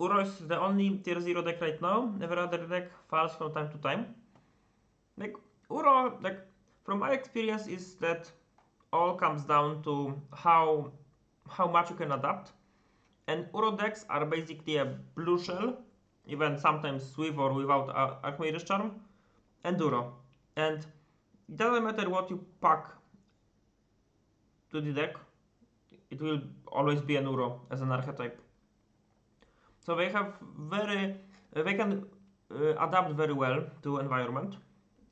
Uro is the only tier 0 deck right now. Every other deck falls from time to time. Like Uro, like from my experience, is that all comes down to how much you can adapt. And Uro decks are basically a blue shell, even sometimes with or without Archmage's Charm, and Uro. And it doesn't matter what you pack to the deck, it will always be an Uro as an archetype. So they have they can adapt very well to environment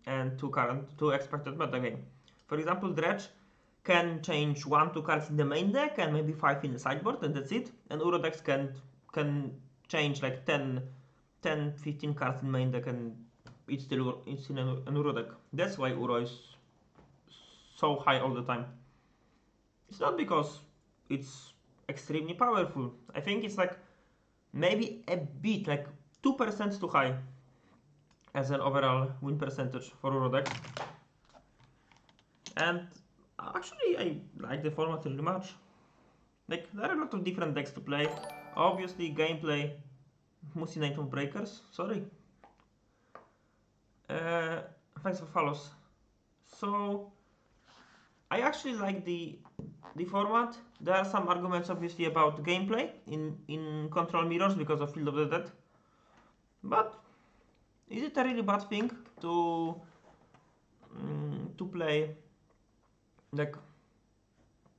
and to expected metagame. For example, Dredge can change 1-2 cards in the main deck and maybe 5 in the sideboard, and that's it. And Uro decks can change like 10-15 cards in main deck, and it's still in an Uro deck. That's why Uro is so high all the time. It's not because it's extremely powerful. I think it's like maybe a bit, like 2% too high as an overall win percentage for Uro deck. And actually, I like the format really much. Like, there are a lot of different decks to play. Obviously, gameplay, Musi Night of Breakers, sorry. Thanks for follows. So, I actually like the format. There are some arguments, obviously, about gameplay in Control Mirrors because of Field of the Dead. But, is it a really bad thing to play like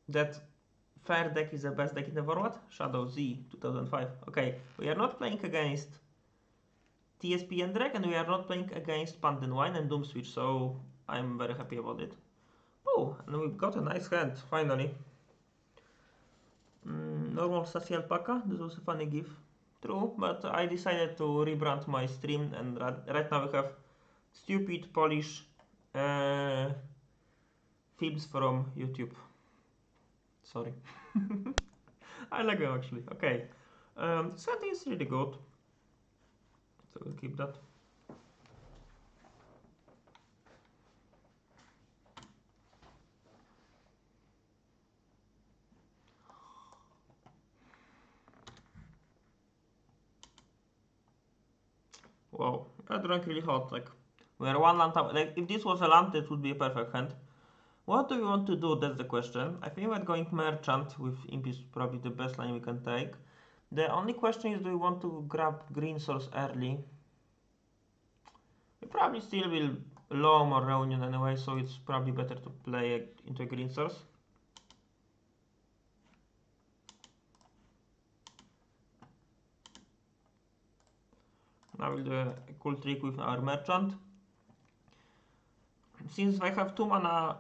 that? Fair deck is the best deck in the format? Shadow Z 2005. Okay, we are not playing against TSP and Drake, and we are not playing against Pandan Wine and Doom Switch, so I'm very happy about it. Oh, and we've got a nice hand, finally. Normal Sassy Alpaca, this was a funny gif. True, but I decided to rebrand my stream, and right now we have stupid Polish films from YouTube. Sorry. I like them actually. Okay. Setting is really good. So we'll keep that. Wow, I drank really hot. Like, we are one land up. Like, if this was a land, it would be a perfect hand. What do we want to do? That's the question. I think we're going Merchant with Imp is probably the best line we can take. The only question is, do we want to grab green source early? We probably still will Loam or Reunion anyway, so it's probably better to play into a green source. Now we'll do a cool trick with our Merchant. Since I have 2 mana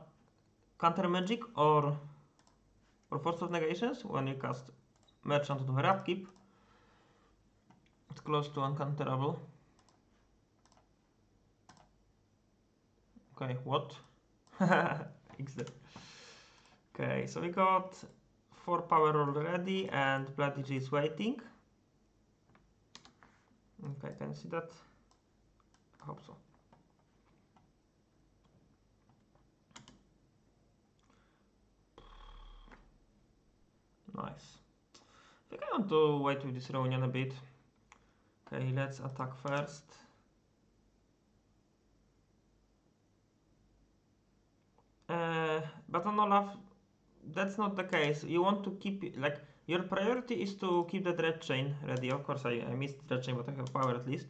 counter magic or Force of Negations, when you cast Merchant on the Rapkeep, it's close to uncounterable. Okay, what? XD. Okay, so we got 4 power already, and Blood is waiting. Okay, can you see that? I hope so. Nice. I think I want to wait with this Reunion a bit. Okay, let's attack first. But on Olaf, that's not the case. You want to keep it, like, your priority is to keep the Dredge Chain ready. Of course, I missed Dredge Chain, but I have power at least.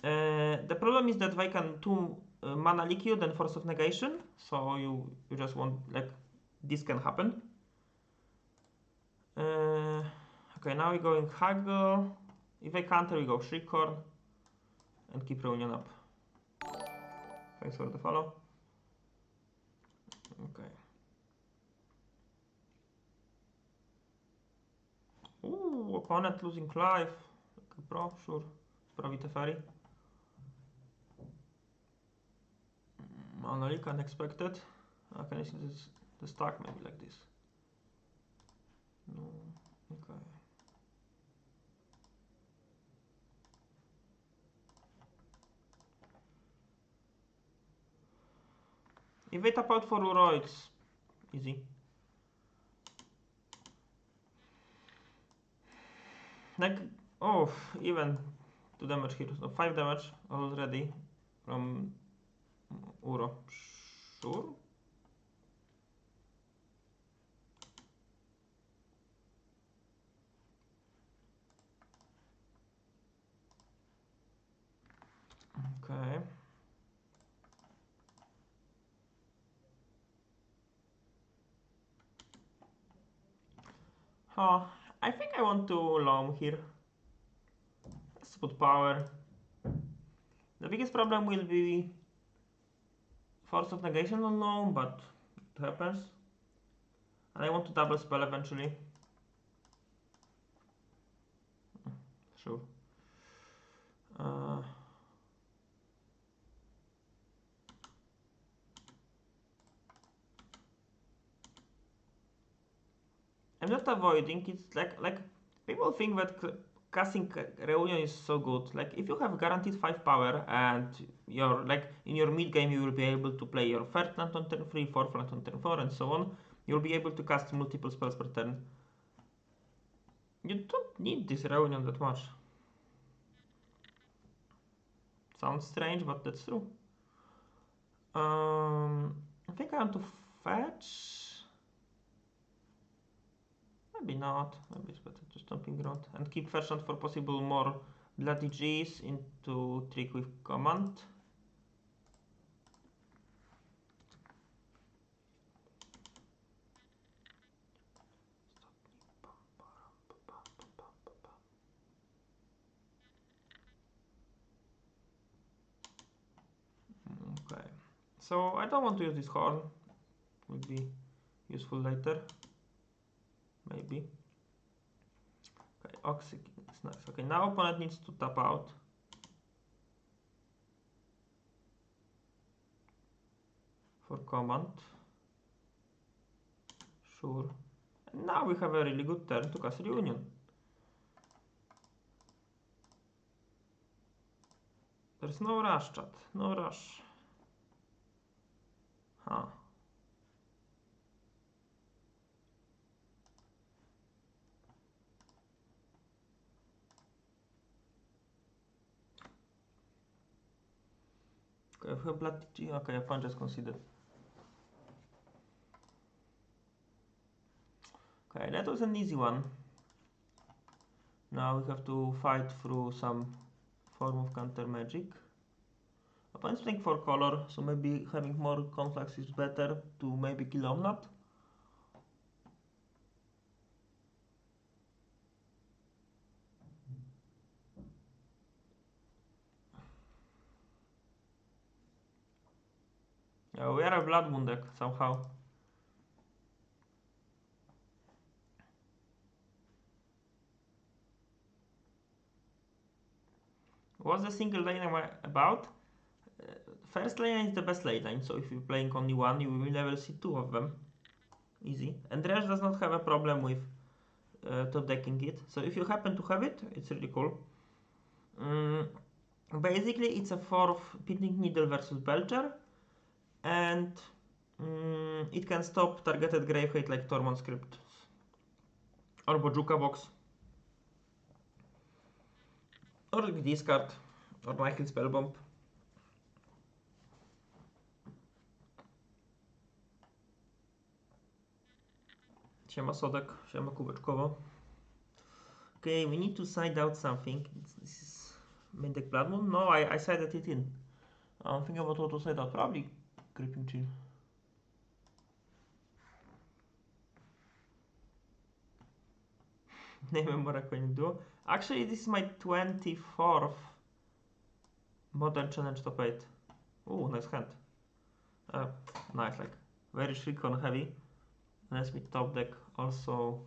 The problem is that they can 2 mana liquid and Force of Negation, so you just want, like, this can happen. Okay, now we're going Haggle. If I counter, we go Shriekhorn and keep Reunion up. Thanks for the follow. Okay. Ooh, opponent losing life. Okay, pro, sure. Probably Teferi. Monolith unexpected. Can I see this, the stack maybe like this? No. Okay. If they tap out for Uro, it's easy. Like, Oh, even 2 damage here. So 5 damage already from Uro. Sure. Okay. Oh, I think I want to Loam here. Let's put power. The biggest problem will be Force of Negation on Loam, but it happens. And I want to double spell eventually. Sure. I'm not avoiding. It's like people think that casting Reunion is so good. Like if you have guaranteed 5 power and you're like in your mid game you will be able to play your third land on turn 3, fourth land on turn 4, and so on. You'll be able to cast multiple spells per turn. You don't need this Reunion that much. Sounds strange, but that's true. I think I want to fetch. Maybe not. Maybe it's better to Stomping Ground and keep fetch land for possible more bloody G's into trick with command. Okay, so I don't want to use this horn. Will be useful later. Maybe. Okay, Oxy is nice. Okay, now opponent needs to tap out. For command. Sure. And now we have a really good turn to cast Reunion. There's no rush, chat. No rush. Huh. Okay, we have blood. Okay, a punch is considered. Okay, that was an easy one. Now we have to fight through some form of counter magic. Opponent's playing for color, so maybe having more conflicts is better to maybe kill Omnath. Yeah, we are a Blood Moon deck somehow. What's the single lane about? First lane is the best lane line, so if you're playing only one, you will never see 2 of them. Easy. And Dredge does not have a problem with top decking it, so if you happen to have it, it's really cool. Basically, it's a 4th Pithing Needle versus Belcher, and it can stop targeted Gravehate like Tormod's Crypt or Bojuka Box, or discard, or Nihil Spellbomb. Siema Sodek, siema Kubeczkowo. Okay, we need to side out something. This is main deck Blood Moon? No, I sided it in. I'm thinking about what to side out. Probably Creeping Chill. Name a Moracoin Duo. Actually, this is my 24th Modern Challenge top 8. Ooh, nice hand. Nice, like very Shriekhorn heavy. Let's be top deck also.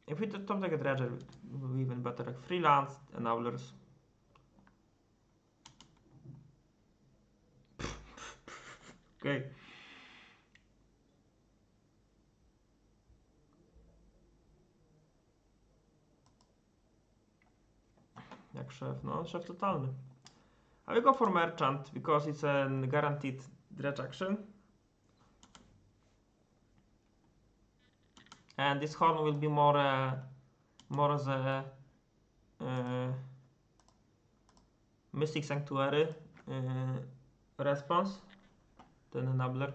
If we top deck a Dredge, it would be even better. Like Freelance and Owlers. Okay. Jak szef? No, szef totalny. I will go for Merchant because it's a guaranteed Dredge action. And this horn will be more more the Mystic Sanctuary response than Enabler.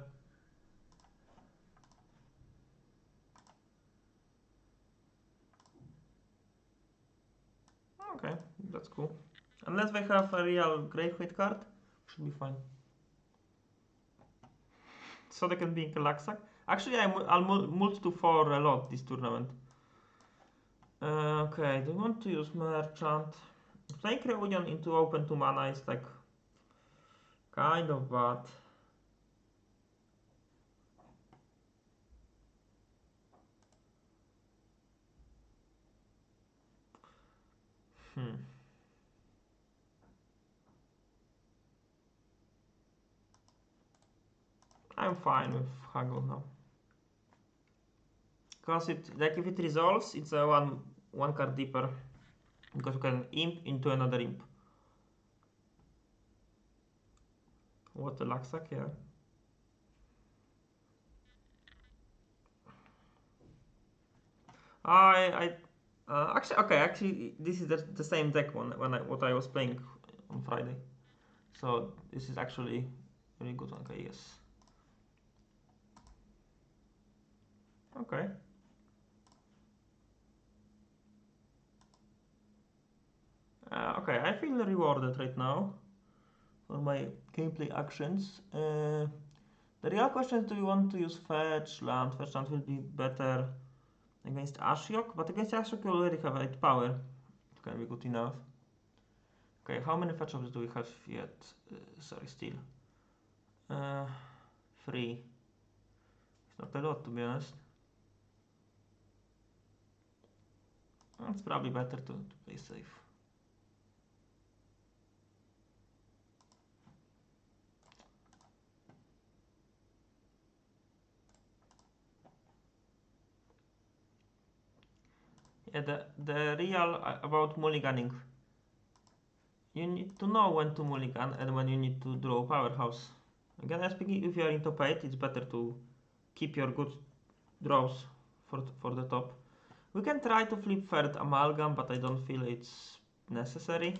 Okay, that's cool. Unless they have a real Grey-White card, should be fine. So they can be Kalaksak. Actually, I'll mult to 4 a lot this tournament. Okay, do you want to use Merchant? Playing Reunion into open 2 mana is like kind of bad. I'm fine with Haggle now. Because if it resolves, it's a one card deeper. Because you can imp into another imp. What a Laksak, yeah. Actually, this is the same deck what I was playing on Friday. So this is actually a really good one. Okay, yes. Okay. Okay, I feel rewarded right now for my gameplay actions. The real question is, do you want to use fetch land? Fetch land will be better against Ashiok, but against Ashiok you already have 8 power. It can be good enough. Okay, how many fetch ups do we have yet? Sorry, still. 3. It's not a lot, to be honest. It's probably better to play safe. Yeah, the real about mulliganing. You need to know when to mulligan and when you need to draw powerhouse. Again, speaking, if you are in top 8, it's better to keep your good draws for the top. We can try to flip third Amalgam, but I don't feel it's necessary.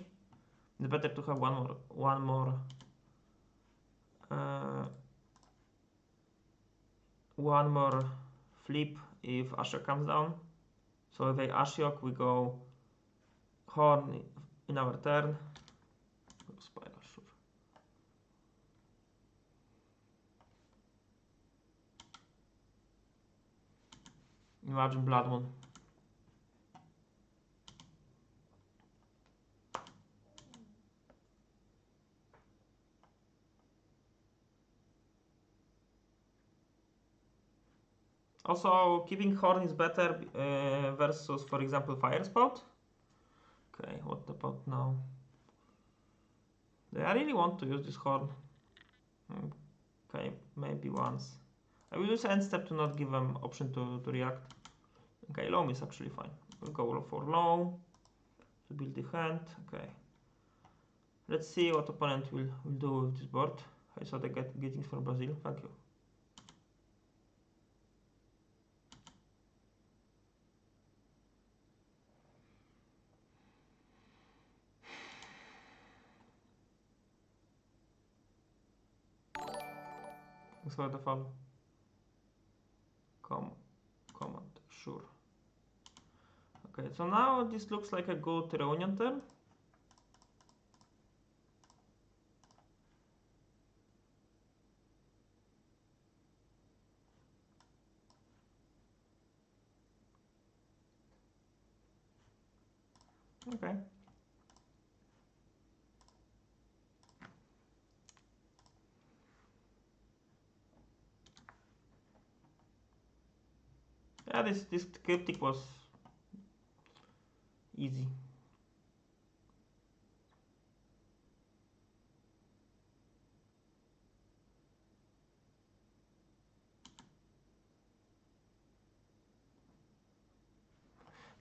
It's better to have one more flip if Ashiok comes down. So if I Ashiok, we go Horn in our turn. Spiral, sure. Imagine Blood Moon. Also, keeping Horn is better versus, for example, Fire Spout. Okay, what about now? I really want to use this Horn. Okay, maybe once. I will use end step to not give them option to react. Okay, Loam is actually fine. We'll go for Loam to build the hand. Okay. Let's see what opponent will do with this board. I saw the greetings from Brazil. Thank you. Thanks for the follow. Command, sure. Okay, so now this looks like a good reunion turn. Okay. Yeah, this cryptic was easy.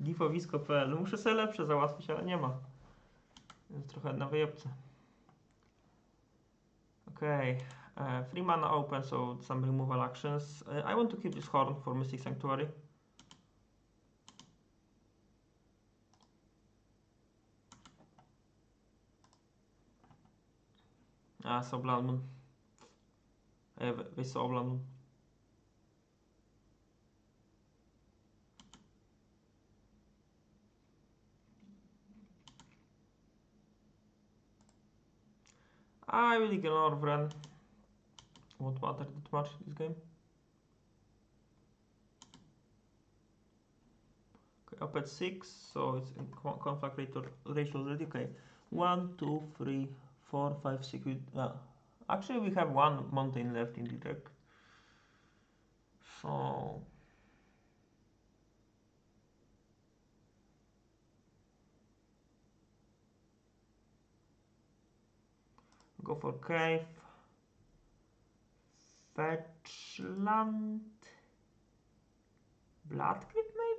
Gifowisko.pl. Muszę sobie lepsze załatwić, ale nie ma. Jest trochę na wyjebce. Okay. 3 mana open, so some removal actions. I want to keep this Horn for Mystic Sanctuary. So Blood Moon. Weź sobie Blood Moon. I will ignore Vren. Won't matter that much this game. Okay, up at 6, so it's in Conflagrate ratio already. Okay, 1, 2, 3, 4, 5, 6. Actually, we have one mountain left in the deck. So go for cave. Fetch land. Blood Crypt maybe?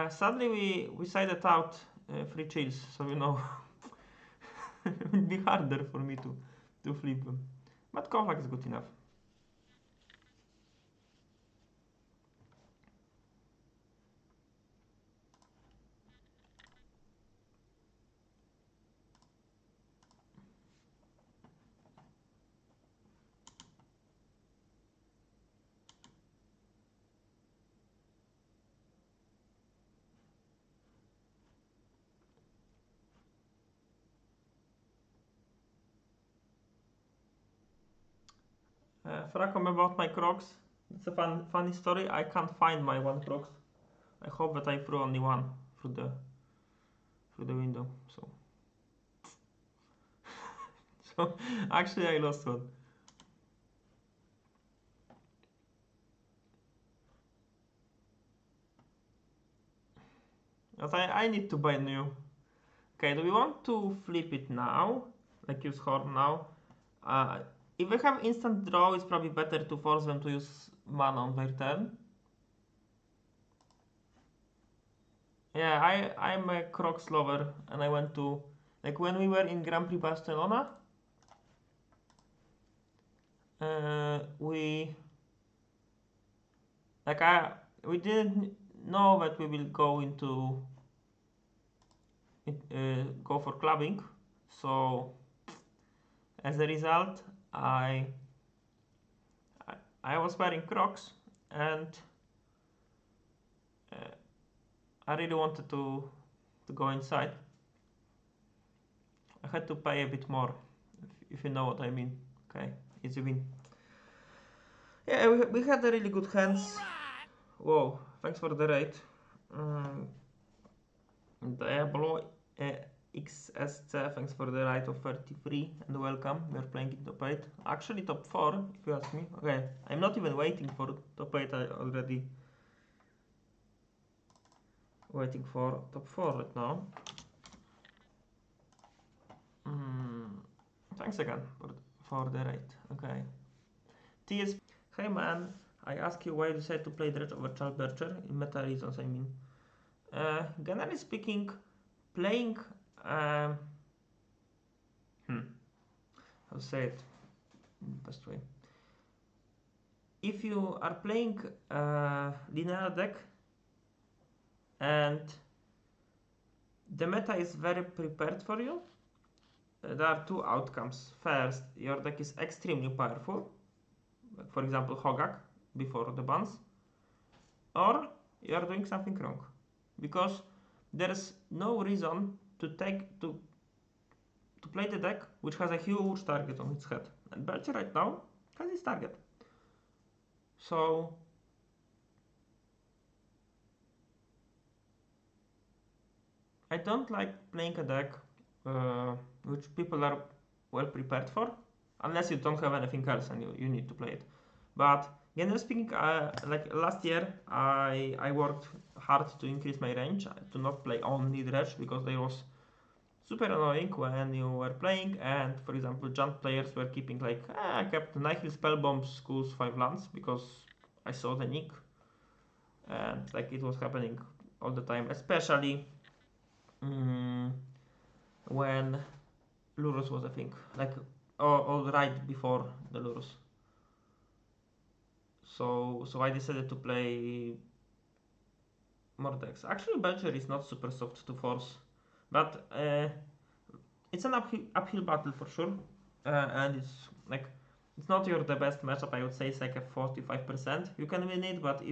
Sadly, we sided out 3 chills, so you know it will be harder for me to flip them. But Conflag is good enough. Fracom about my Crocs. It's a funny story. I can't find my one Crocs. I hope that I threw only one through the window. So actually I lost one. But I need to buy new. Okay, do we want to flip it now? Like use Horn now? If we have instant draw, it's probably better to force them to use mana on their turn. Yeah, I'm a Crocs lover, and I went to, like when we were in Grand Prix Barcelona, we didn't know that we will go into go for clubbing, so as a result I was wearing Crocs, and I really wanted to go inside. I had to pay a bit more, if you know what I mean. Okay, easy win. Yeah, we had a really good hands. Whoa, thanks for the raid. Diablo XSC, thanks for the raid of 33 and welcome. We are playing in top 8. Actually top 4, if you ask me. Okay, I'm not even waiting for top 8, I already waiting for top 4 right now. Thanks again for the raid. Okay. TS. Hey man, I ask you why you decided to play Dredge over Charles Belcher, in meta reasons I mean. Generally speaking, playing how to say it in the best way. If you are playing linear deck and the meta is very prepared for you, there are two outcomes. First, your deck is extremely powerful, like for example Hogak before the bans, or you are doing something wrong, because there is no reason to play the deck which has a huge target on its head, and Belcher right now has its target. So I don't like playing a deck which people are well prepared for, unless you don't have anything else and you need to play it. But generally speaking, like last year, I worked hard to increase my range, to not play only Dredge, because they was super annoying when you were playing, and for example, Junt players were keeping like, I kept Nihil Spellbomb schools 5 lands because I saw the nick, and like it was happening all the time, especially when Lurus was, I think, like, or right before the Lurus. So I decided to play more decks. Actually, Belcher is not super soft to force, but it's an uphill battle for sure, and it's like it's not the best matchup. I would say it's like a 45% you can win it, but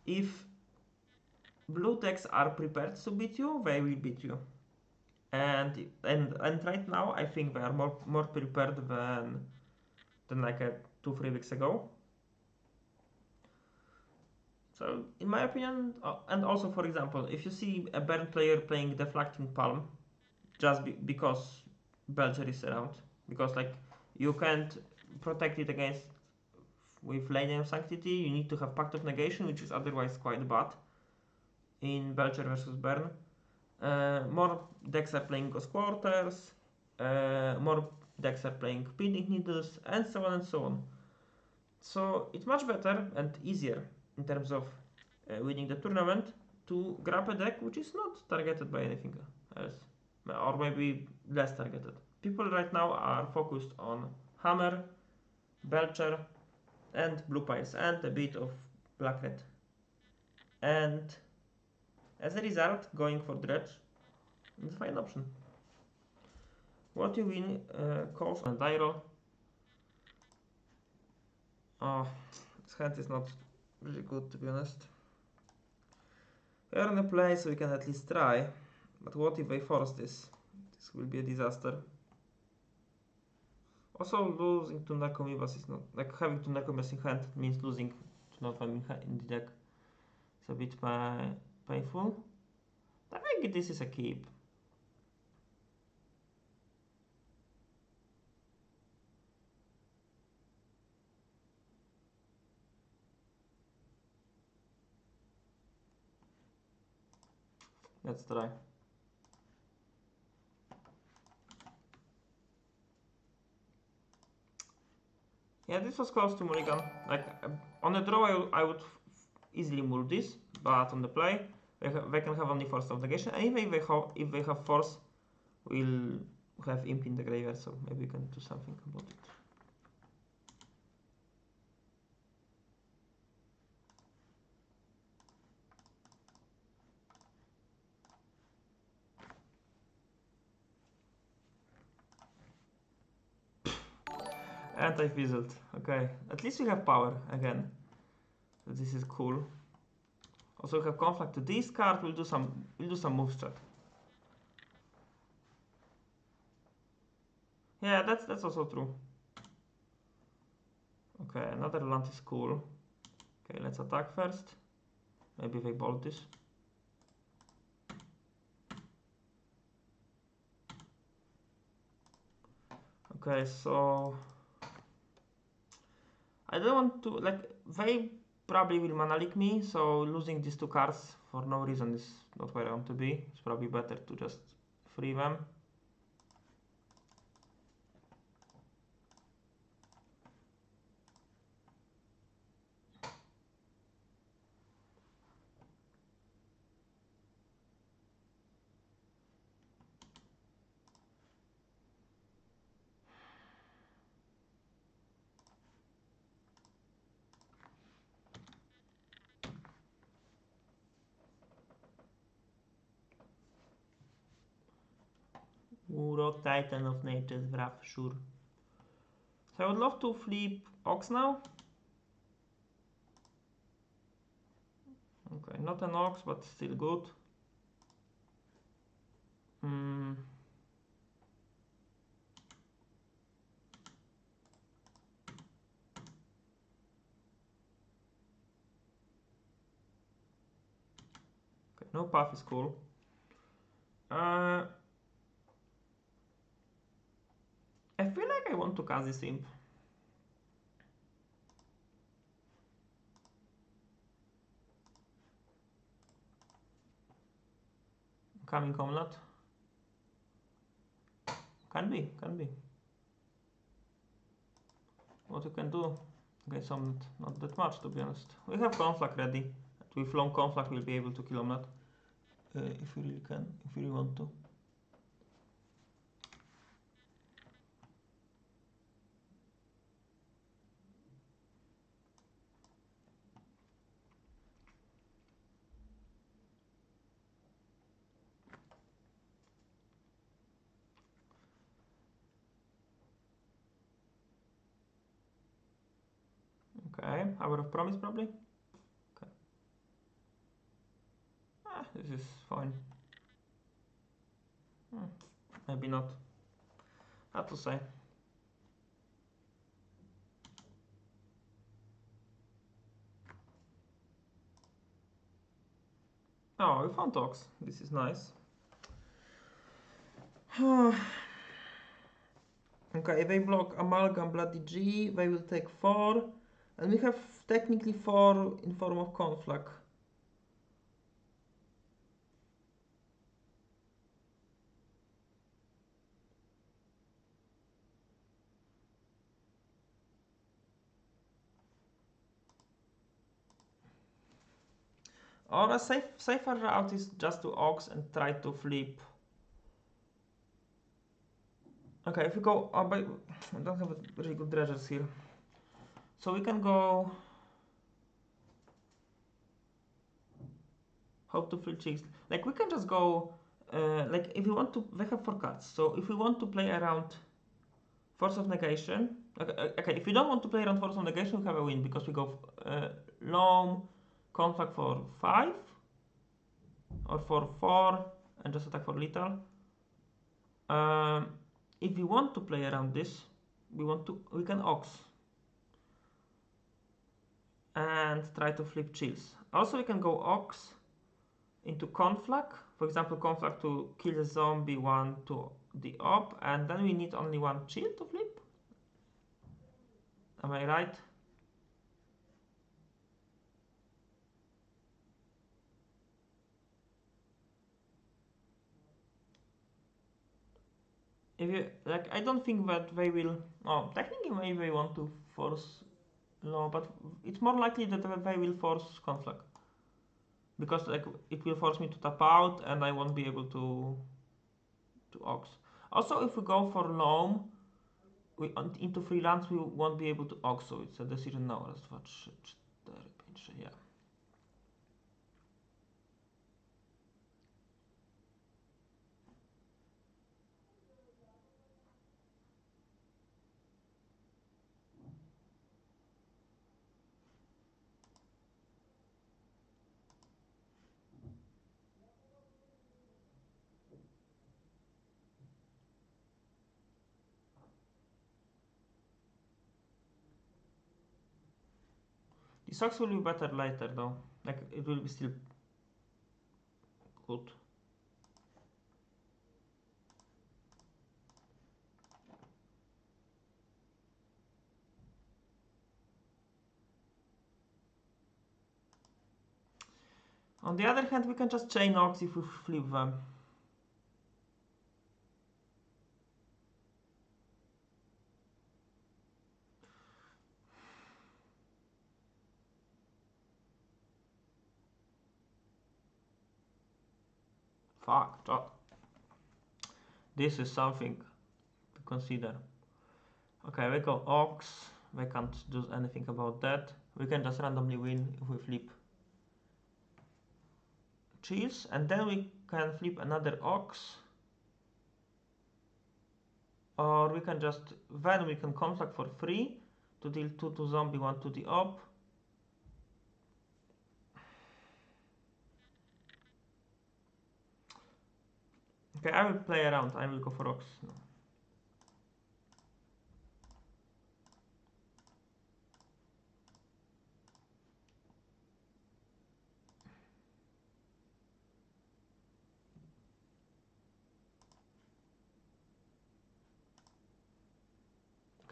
if blue decks are prepared to beat you, they will beat you. And right now I think they are more prepared than like 2-3 weeks ago. So in my opinion, and also for example, if you see a Burn player playing Deflecting Palm, just because Belcher is around, because like you can't protect it against with Leyline of Sanctity, you need to have Pact of Negation, which is otherwise quite bad in Belcher versus Burn. More decks are playing Ghost Quarters, more decks are playing Pithing Needles, and so on and so on. So it's much better and easier in terms of winning the tournament to grab a deck which is not targeted by anything else, or maybe less targeted. People right now are focused on Hammer, Belcher, and Blue Piles, and a bit of Black-Red. And as a result, going for Dredge is a fine option. What you win calls on Dyro. Oh, this hand is not really good, to be honest. We are in a place so we can at least try, but what if they force this? This will be a disaster. Also, losing to Narcomoebas is not, like having two Narcomoebas in hand means losing to not one in the deck. It's a bit painful. I think this is a keep. Let's try. Yeah, this was close to mulligan. Like on the draw, I would easily mull this, but on the play, they can have only Force of Negation. And if they have Force, we'll have Imp in the graveyard, so maybe we can do something about it. And I fizzled. Okay, at least we have power again. So this is cool. Also we have conflict to discard. We'll do some move strat. Yeah, that's also true. Okay, another land is cool. Okay, let's attack first. Maybe they bolt this. Okay, so I don't want to, like, they probably will mana leak me, so losing these two cards for no reason is not where I want to be. It's probably better to just free them. Rock Titan of Nature's Wrath, sure. So I would love to flip Ox now. Okay, not an Ox, but still good. Okay, no path is cool. I feel like I want to cast this Imp. Coming Omnath. Can be. What you can do against Omnath? Not that much, to be honest. We have Conflagrate ready. With long Conflag we'll be able to kill Omnath. if we really can, if we really want to. Okay, Hour of Promise probably. Okay. This is fine. Maybe not. Hard to say. Oh, we found Ox. This is nice. Okay, they block Amalgam, Bloody G. They will take 4. And we have technically 4 in form of Conflag. Or a safer route is just to Ox and try to flip. Okay, if we go, I don't have really good dredges here. So we can go, hope to flip chicks. Like we can just go, like if we want to, they have 4 cards. So if we want to play around Force of Negation, okay, if we don't want to play around Force of Negation, we have a win because we go Loam, Conflag for 5 or for 4 and just attack for lethal. If we want to play around this, we can Ox and try to flip chills. Also, we can go Ox into Conflag, for example, Conflag to kill the zombie 1 to the op, and then we need only 1 chill to flip. Am I right? If you like, I don't think that they will. Oh, technically, maybe they want to force. No, but it's more likely that they will force Conflag because like it will force me to tap out, and I won't be able to Ox. Also, if we go for Loam, into freelance, we won't be able to Ox, so it's a decision now. Raz, dwa, trzy, cztery, pięć, sześć, yeah. The socks will be better later though. Like it will be still good. On the other hand, we can just chain Ox if we flip them. Fuck, drop. This is something to consider. Okay, we go Ox. We can't do anything about that. We can just randomly win if we flip Cheese, and then we can flip another Ox. Or we can just, then we can Conflag for free to deal 2 to zombie, 1 to the op. Okay, I will play around. I will go for Ox. No.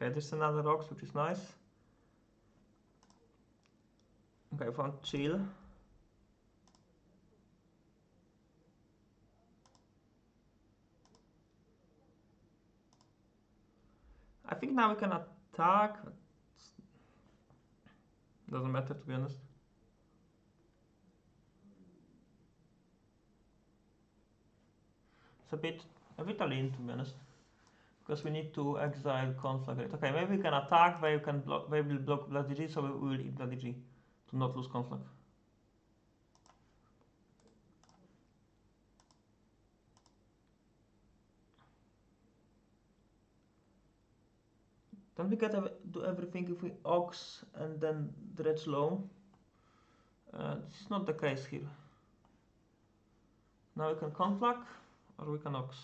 Okay, there's another Ox, which is nice. Okay, I found Chill. I think now we can attack. Doesn't matter, to be honest. It's a bit lean, to be honest. Because we need to exile Conflagrate. Okay, maybe we can attack, they will block Blood DG, so we will eat Blood DG to not lose Conflag. Don't we get do everything if we Ox and then Dredge Loam? This is not the case here. Now we can Conflag, or we can Ox.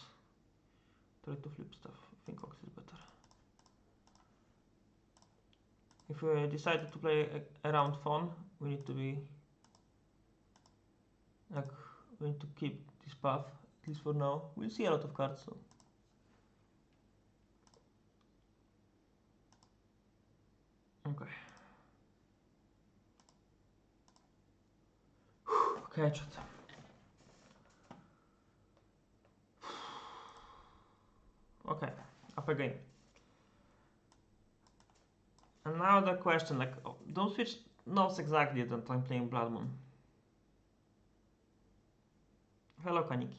Try to flip stuff. I think Ox is better. If we decided to play around Fawn, we need to be like, we need to keep this path, at least for now. We'll see a lot of cards, so. Okay. Okay, chat. Okay, up again. And now the question, like, don't switch knows exactly that I'm playing Blood Moon. Hello, Kaniki.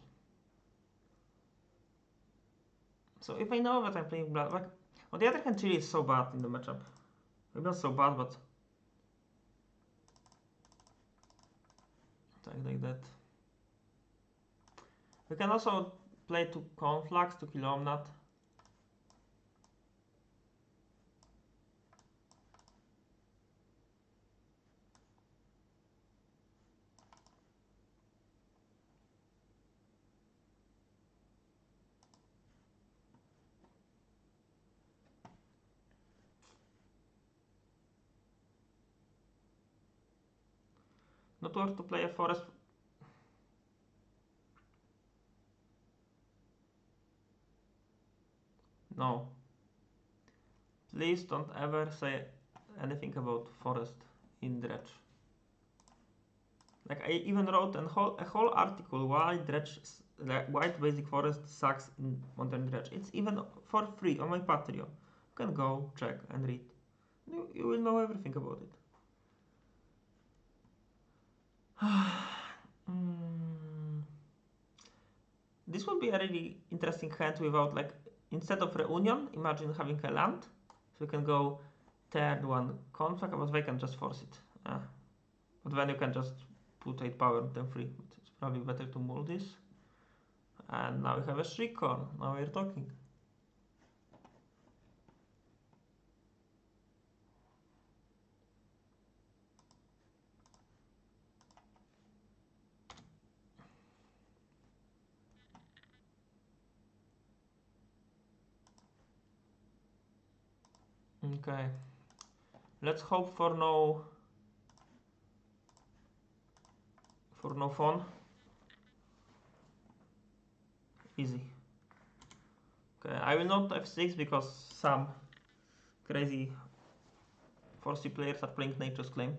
So if I know that I'm playing Blood, like, on the other hand, Chili is so bad in the matchup. Maybe not so bad, but like that. We can also play to Conflax to kill Omnath. Not worth to play a forest. No. Please don't ever say anything about forest in Dredge. Like, I even wrote a whole article why Dredge, white basic forest sucks in modern Dredge. It's even for free on my Patreon. You can go check and read. You will know everything about it. This would be a really interesting hand without, like, instead of Reunion, imagine having a land. So you can go turn one Conflag, but they can just force it. But then you can just put 8 power on them free. It's probably better to mull this. And now we have a Shriekhorn. Now we're talking. Okay. Let's hope for no fun. Easy. Okay, I will not f6 because some crazy 4C players are playing Nature's Claim.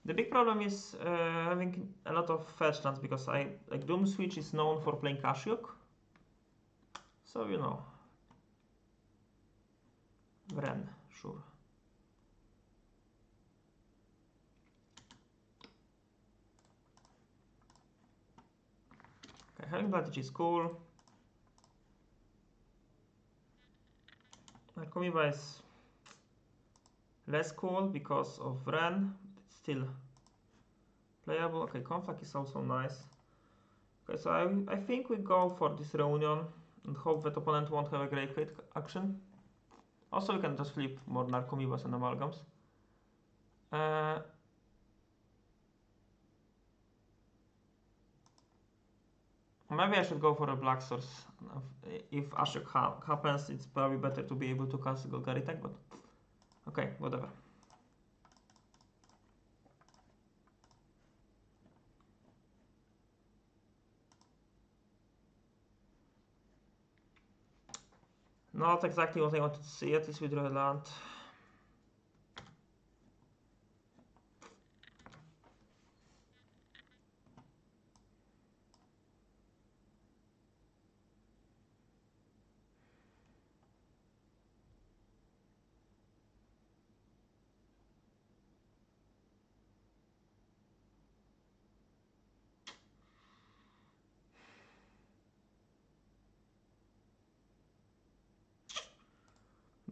The big problem is having a lot of fetch lands because like Doom Switch is known for playing Kashyyyk. So you know. Wren, sure. Okay, having Blood is cool. Narcomoeba is less cool because of Wren. It's still playable. Okay, Conflag is also nice. Okay, so I think we go for this Reunion and hope that opponent won't have a great action. Also, we can just flip more Narcomoebas and Amalgams. Maybe I should go for a Black Source. If Ashok happens, it's probably better to be able to cast Golgari Thug, but okay, whatever. Not exactly what I wanted to see, at least we draw a land.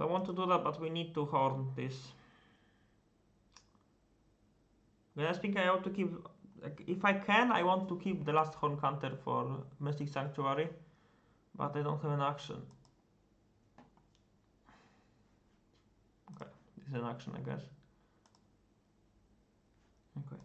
I want to do that, but we need to horn this. I think I want to keep, like, if I can, I want to keep the last horn counter for Mystic Sanctuary, but I don't have an action. Okay, this is an action, I guess. Okay.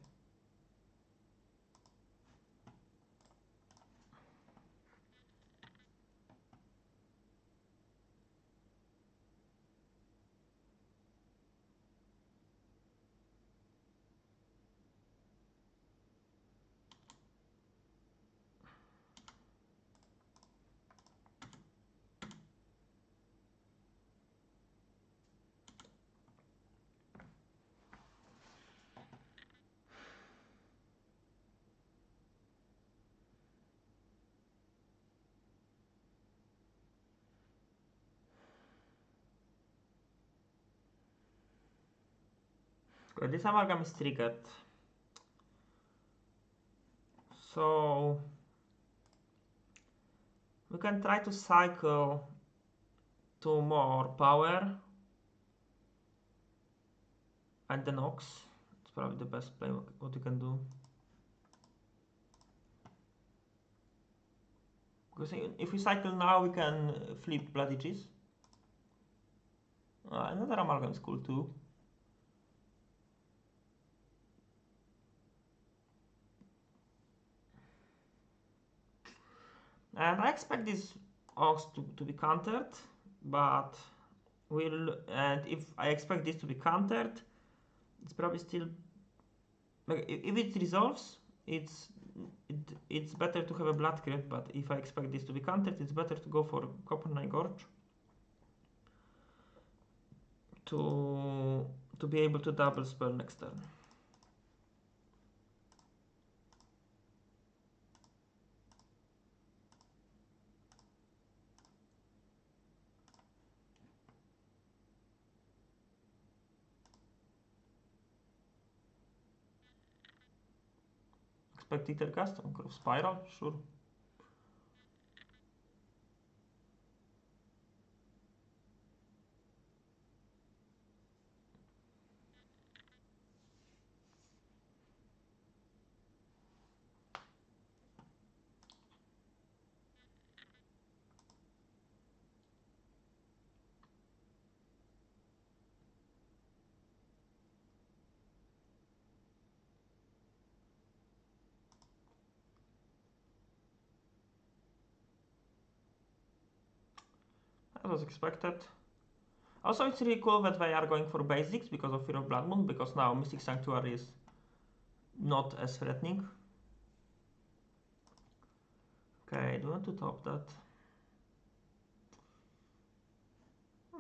Okay, this amalgam is triggered. So we can try to cycle 2 more power and then Ox. It's probably the best play what you can do. Because if we cycle now, we can flip Bloody Cheese. Another amalgam is cool too. And I expect this Ox to be countered, but and if I expect this to be countered, it's probably still, like, if it resolves, it's better to have a Blood Crypt, but if I expect this to be countered, it's better to go for Copperline Gorge to be able to double spell next turn. Expect Ethercast on Curve Spiral, sure. That was expected. Also, it's really cool that they are going for basics because of Fear of Blood Moon, because now Mystic Sanctuary is not as threatening. Okay, do you want to top that?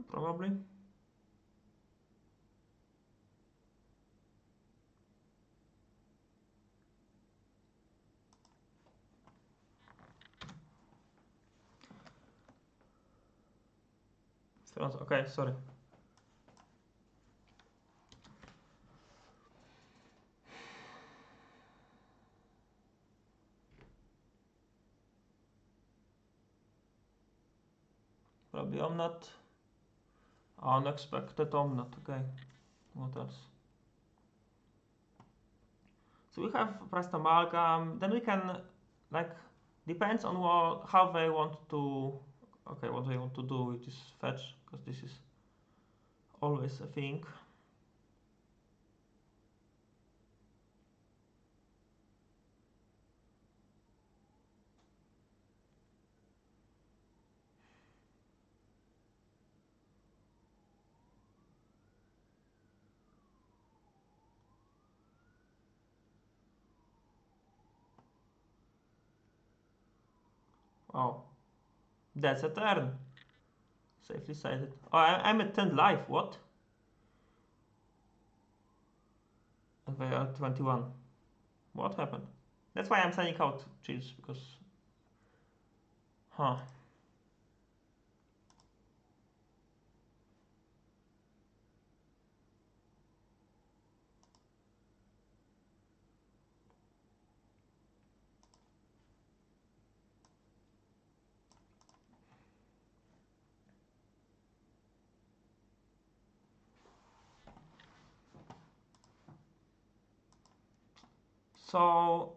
Probably. Okay, sorry. Probably Omnath. Unexpected Omnath, okay. What else? So we have Prized Amalgam, then we can, like, depends on how they want to, okay, what they want to do with this fetch, because this is always a thing. Oh, that's a turn. Safely sighted. Oh, I'm at 10 life, what? And they are 21. What happened? That's why I'm sending out cheese, because... Huh. So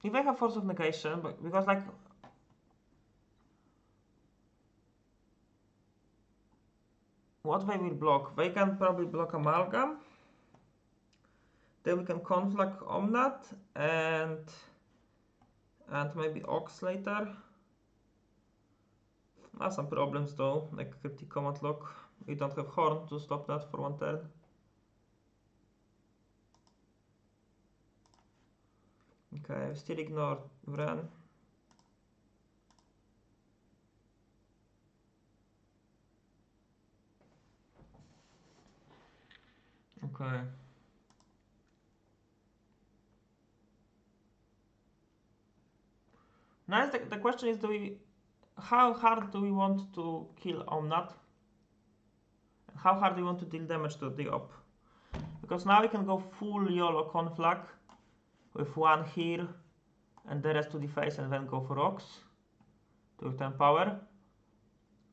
if I have Force of Negation, but because like what they will block? They can probably block Amalgam. Then we can Conflag Omnath and maybe Ox later. Some problems though, like Cryptic Command Lock. We don't have Horn to stop that for one turn. Okay, we still ignore Vren. Okay. Now the question is, how hard do we want to kill Omnath? How hard do we want to deal damage to the op? Because now we can go full YOLO Conflag with one here and the rest to the face and then go for Ox to return power.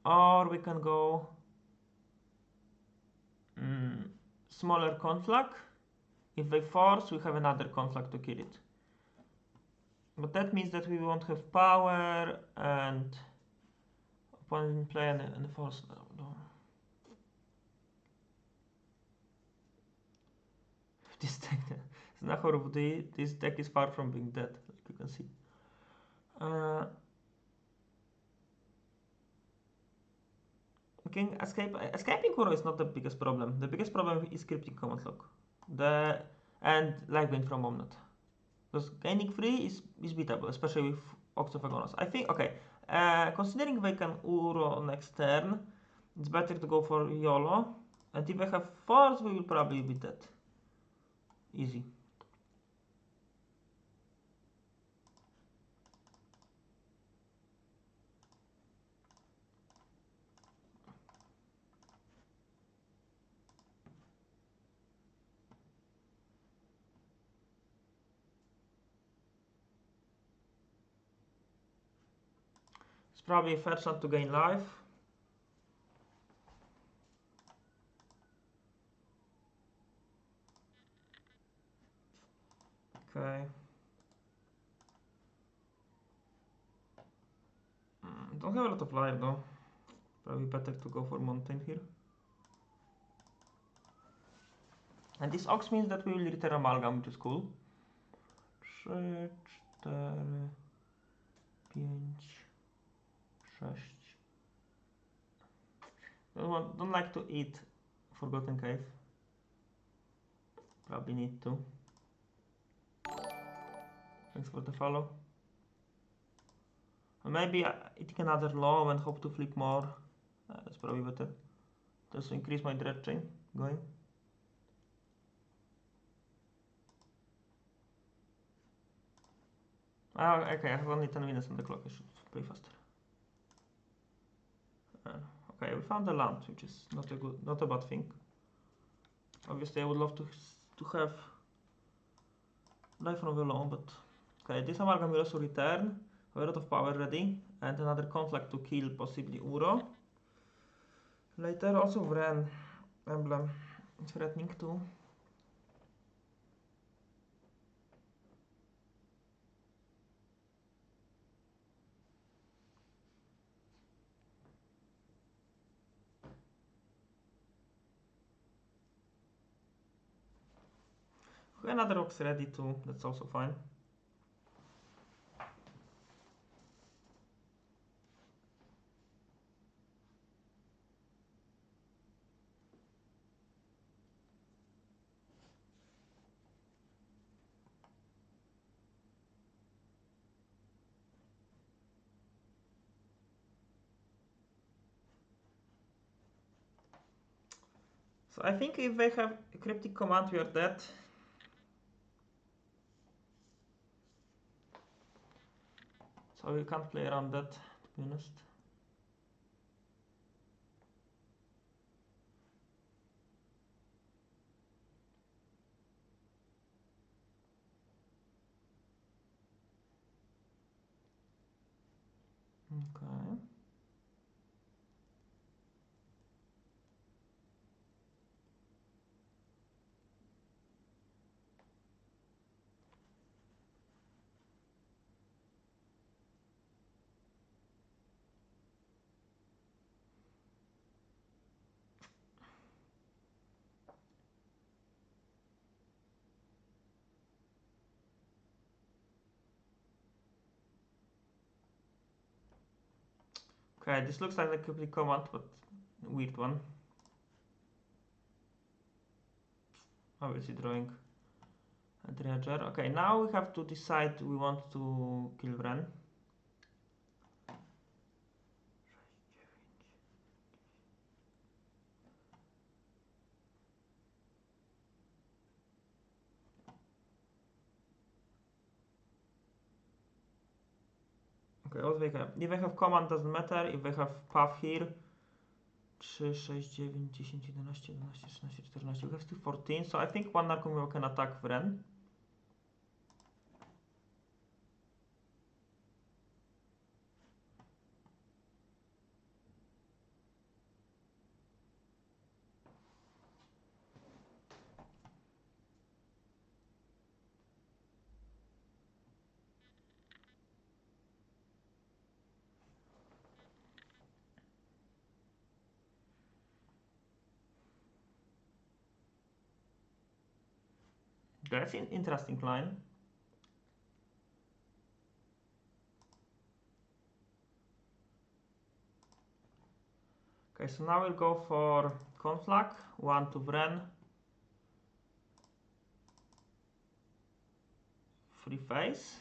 Or we can go smaller Conflag. If they force, we have another Conflag to kill it. But that means that we won't have power and opponent play and force. No. This deck, this deck is far from being dead, like you can see. Escaping Uro is not the biggest problem. The biggest problem is Cryptic Command Lock. And Lifelink from Omnath. Because gaining 3 is beatable, especially with Ox of Agonas. I think, okay, considering they can Uro next turn, it's better to go for YOLO. And if they have Force, we will probably be dead. Easy. It's probably a fair shot to gain life. Okay. Don't have a lot of life though. Probably better to go for Mountain here. And this Ox means that we will return Amalgam, which is cool. 3, 4, 5, 6. Don't like to eat Forgotten Cave. Probably need to. Thanks for the follow. Maybe eating another Loam and hope to flip more. That's probably better. Just increase my Dredge chain going. Okay, I have only 10 minutes on the clock. I should play faster. Okay, we found the land, which is not a bad thing. Obviously, I would love to have life from the Loam, but okay, this Amalgam will also return. A lot of power ready, and another Conflag to kill possibly Uro. Later, also Vren emblem threatening too. Another Ox ready too, that's also fine. So I think if they have a Cryptic Command, we are dead. So we can't play around that, to be honest. Okay. Okay, this looks like a complete command, but weird one. Obviously drawing a Dredger. Okay, now we have to decide we want to kill Wren. Okay, what they have? If they have command, doesn't matter. If they have path here, 3, 6, 9, 10, 11, 11, 13, 14. We have still 14, so I think one Narcomoeba can attack Wren. That's an interesting line. Okay, so now we'll go for Conflag, 1 to Wren. 3 face.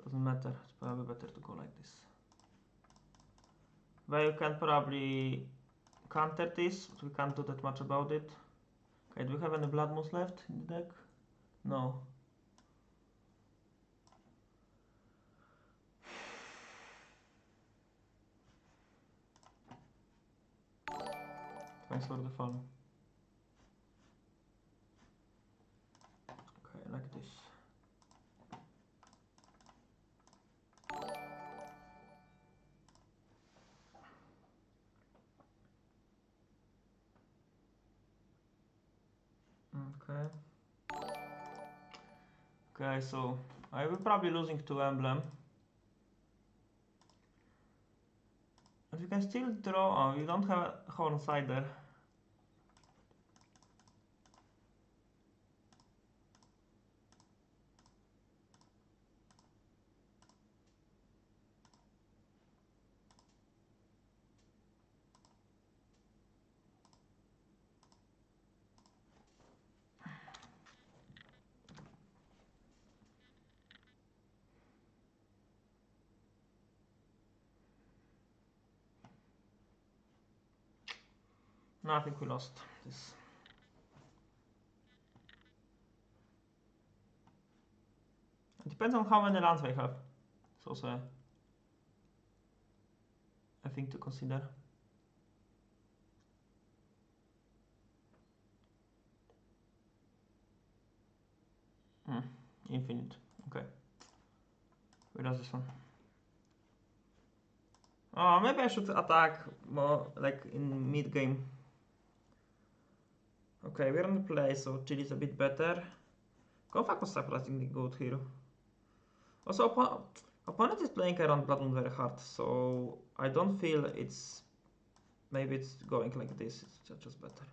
Doesn't matter, it's probably better to go like this. Well, you can probably counter this, but we can't do that much about it. Okay, do we have any Blood Moons left in the deck? No. Thanks for the fun. Okay, like this. Okay. Okay, so I will probably losing to Emblem. But you can still draw. Oh, you don't have a Horn Cider. No, I think we lost this. It depends on how many lands they have. It's also a thing to consider. Infinite. Okay. We lost this one. Oh, maybe I should attack more like in mid game. Okay, we're on the play, so chill is a bit better. Conflag was surprisingly good here. Also, opponent is playing around Blood Moon very hard, so I don't feel it's... Maybe it's going like this, it's just better.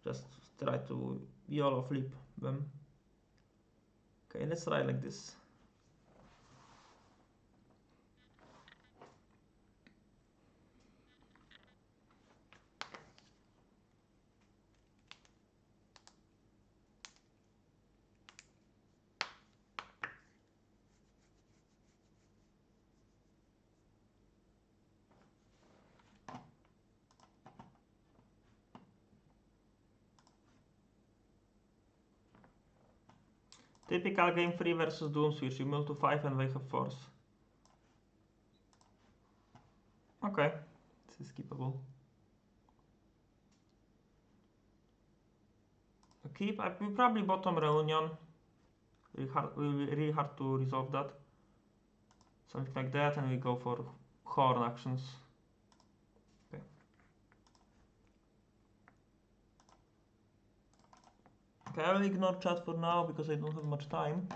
Just try to YOLO flip them. Okay, let's try like this. Typical game 3 versus Doom Switch. You mill to 5 and they have force. Okay, this is skippable. Keep, I will probably bottom Reunion. Really hard to resolve that. Something like that, and we go for Horn actions. Okay. Okay, I will ignore chat for now because I don't have much time.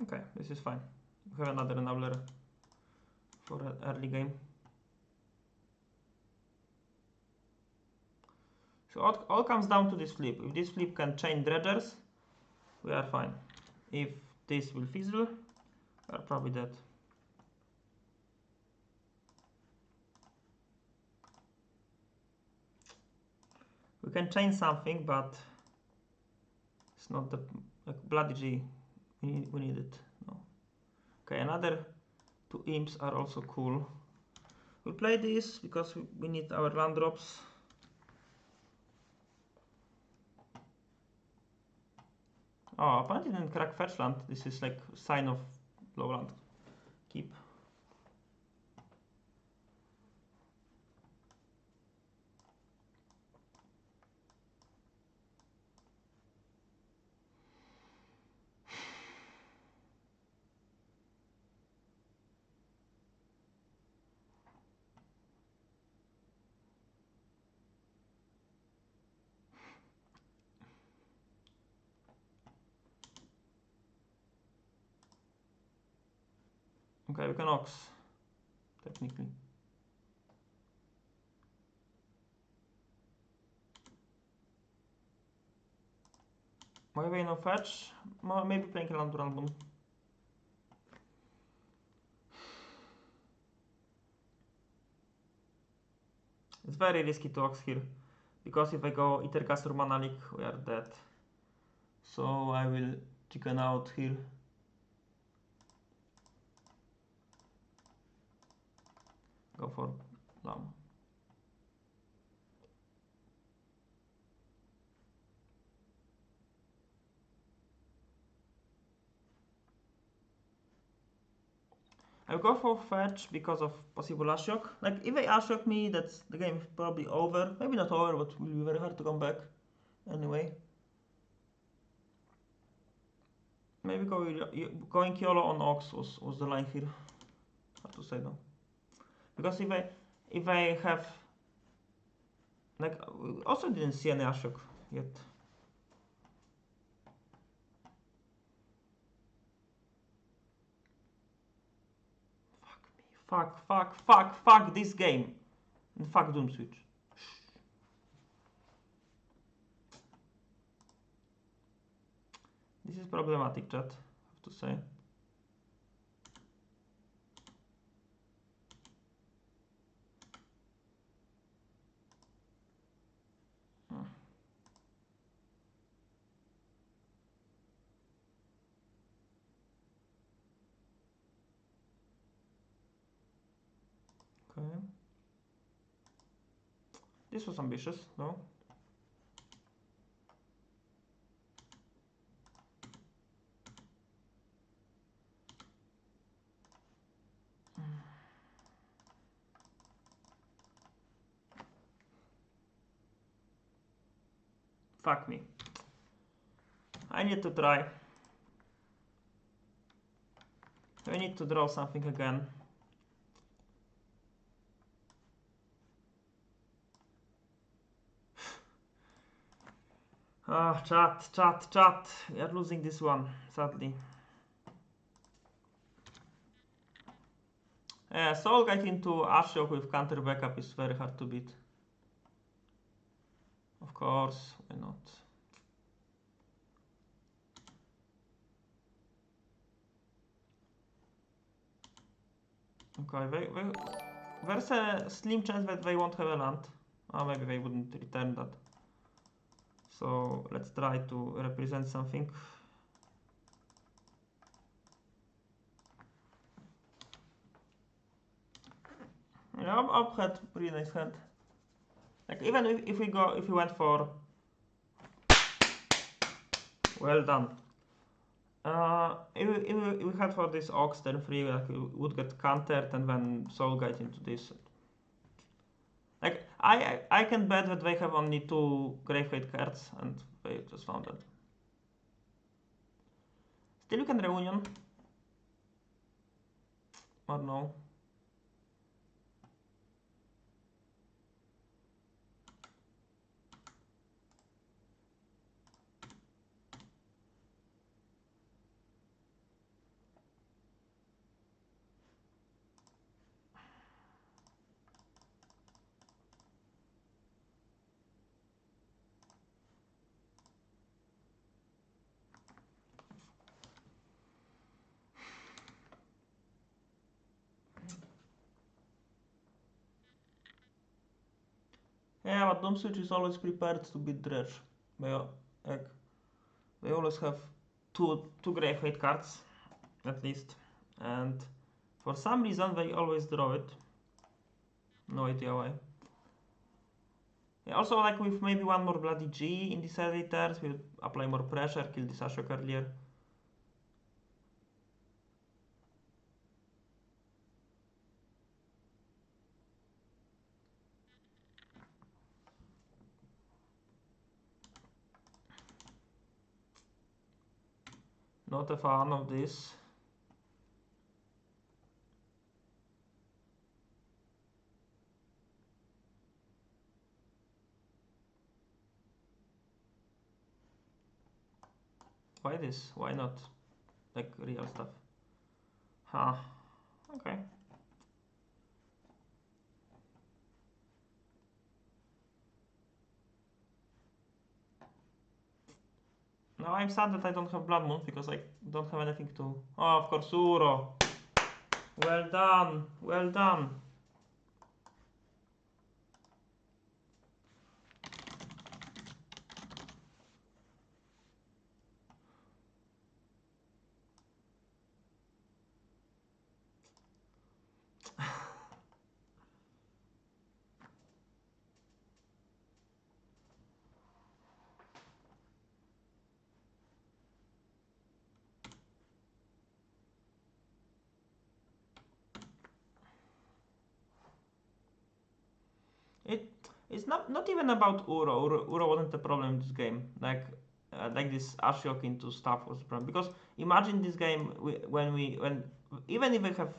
Okay, this is fine. We have another enabler for an early game. So all comes down to this flip. If this flip can chain dredgers, we are fine. If this will fizzle, we are probably dead. We can chain something, but it's not the bloody G. We need it. No. Okay, another 2 imps are also cool. We'll play this because we need our land drops. Oh, opponent didn't crack fetch land. This is like a sign of low land. Keep. Okay, we can Ox, technically. Why we no fetch? Maybe playing a land random. It's very risky to Ox here, because if I go Ethercast or Mana Leak, we are dead. So I will chicken out here. Go for Loam. I'll go for fetch because of possible Ashok. Like, if they Ashok me, that's the game is probably over. Maybe not over, but will be very hard to come back. Anyway. Maybe going YOLO on Ox was the line here. Hard to say though. Because if I have, like, we also didn't see any Ashok yet. Fuck this game. And fuck Doom Switch. This is problematic, chat, I have to say. Okay. This was ambitious, no? Fuck me. I need to try. I need to draw something again. Ah, chat. We are losing this one, sadly. Soul Guide into Ashok with counter backup is very hard to beat. Of course, why not? Okay, there's a slim chance that they won't have a land. Maybe they wouldn't return that. So let's try to represent something. Yeah, up head, pretty nice head. Like, even if we went for, well done. If we had for this Ox turn 3, like, we would get countered and then Soul Guide into this. Like, I can bet that they have only 2 Gravegate cards and they just found that. Still you can Reunion. Or no. yeah, Doomswitch is always prepared to beat Dredge. They always have two Grey Fate cards, at least. And for some reason they always draw it. No idea why. Yeah, also like with maybe one more Bloody G in these early turns, we would apply more pressure, kill this Ashok earlier. Not a fan of this. Why this? Why not like real stuff? Huh. Okay. Now I'm sad that I don't have Blood Moon because I don't have anything to... Oh, of course, Uro! Well done! Well done! It's not even about Uro. Uro wasn't the problem in this game. Like this Ashiok into stuff was the problem. Because imagine this game when even if we have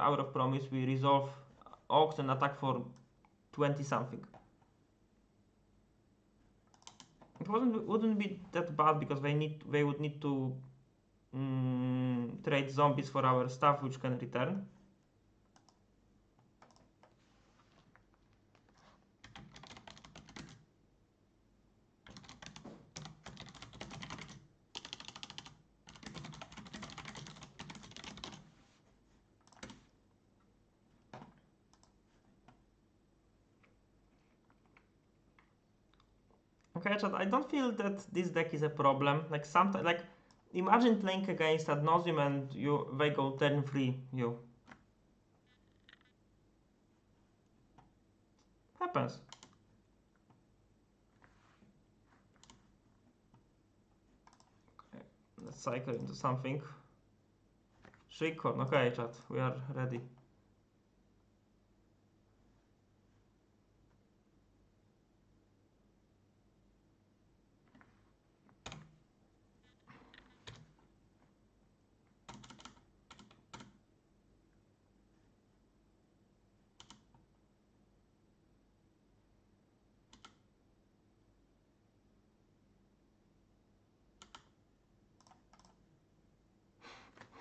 Hour of Promise, we resolve Ox and attack for 20 something. It wouldn't be that bad because they would need to trade zombies for our stuff, which can return. Okay, chat, I don't feel that this deck is a problem. Like sometimes, like imagine playing against Ad Nauseam and they go turn 3, you. Happens. Okay, let's cycle into something. Shriekhorn, okay, chat, we are ready.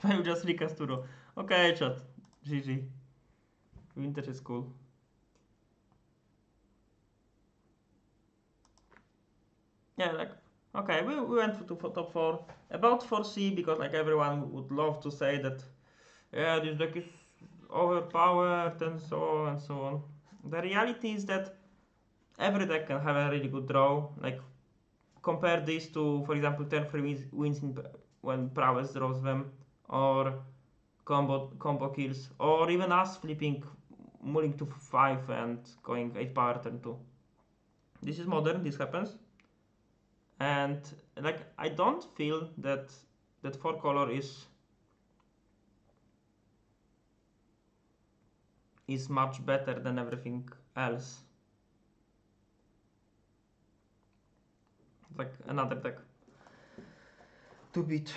I just recast Turo. Okay, chat. GG. Vintage is cool. Yeah, like, okay, we went to top 4. About 4C, because like everyone would love to say that, yeah, this deck is overpowered and so on and so on. The reality is that every deck can have a really good draw. Like, compare this to, for example, turn 3 wins when Prowess draws them, or combo kills, or even us flipping mulling to 5 and going 8 power turn 2. This is modern, this happens. And like I don't feel that 4 color is much better than everything else. It's like another deck to beat.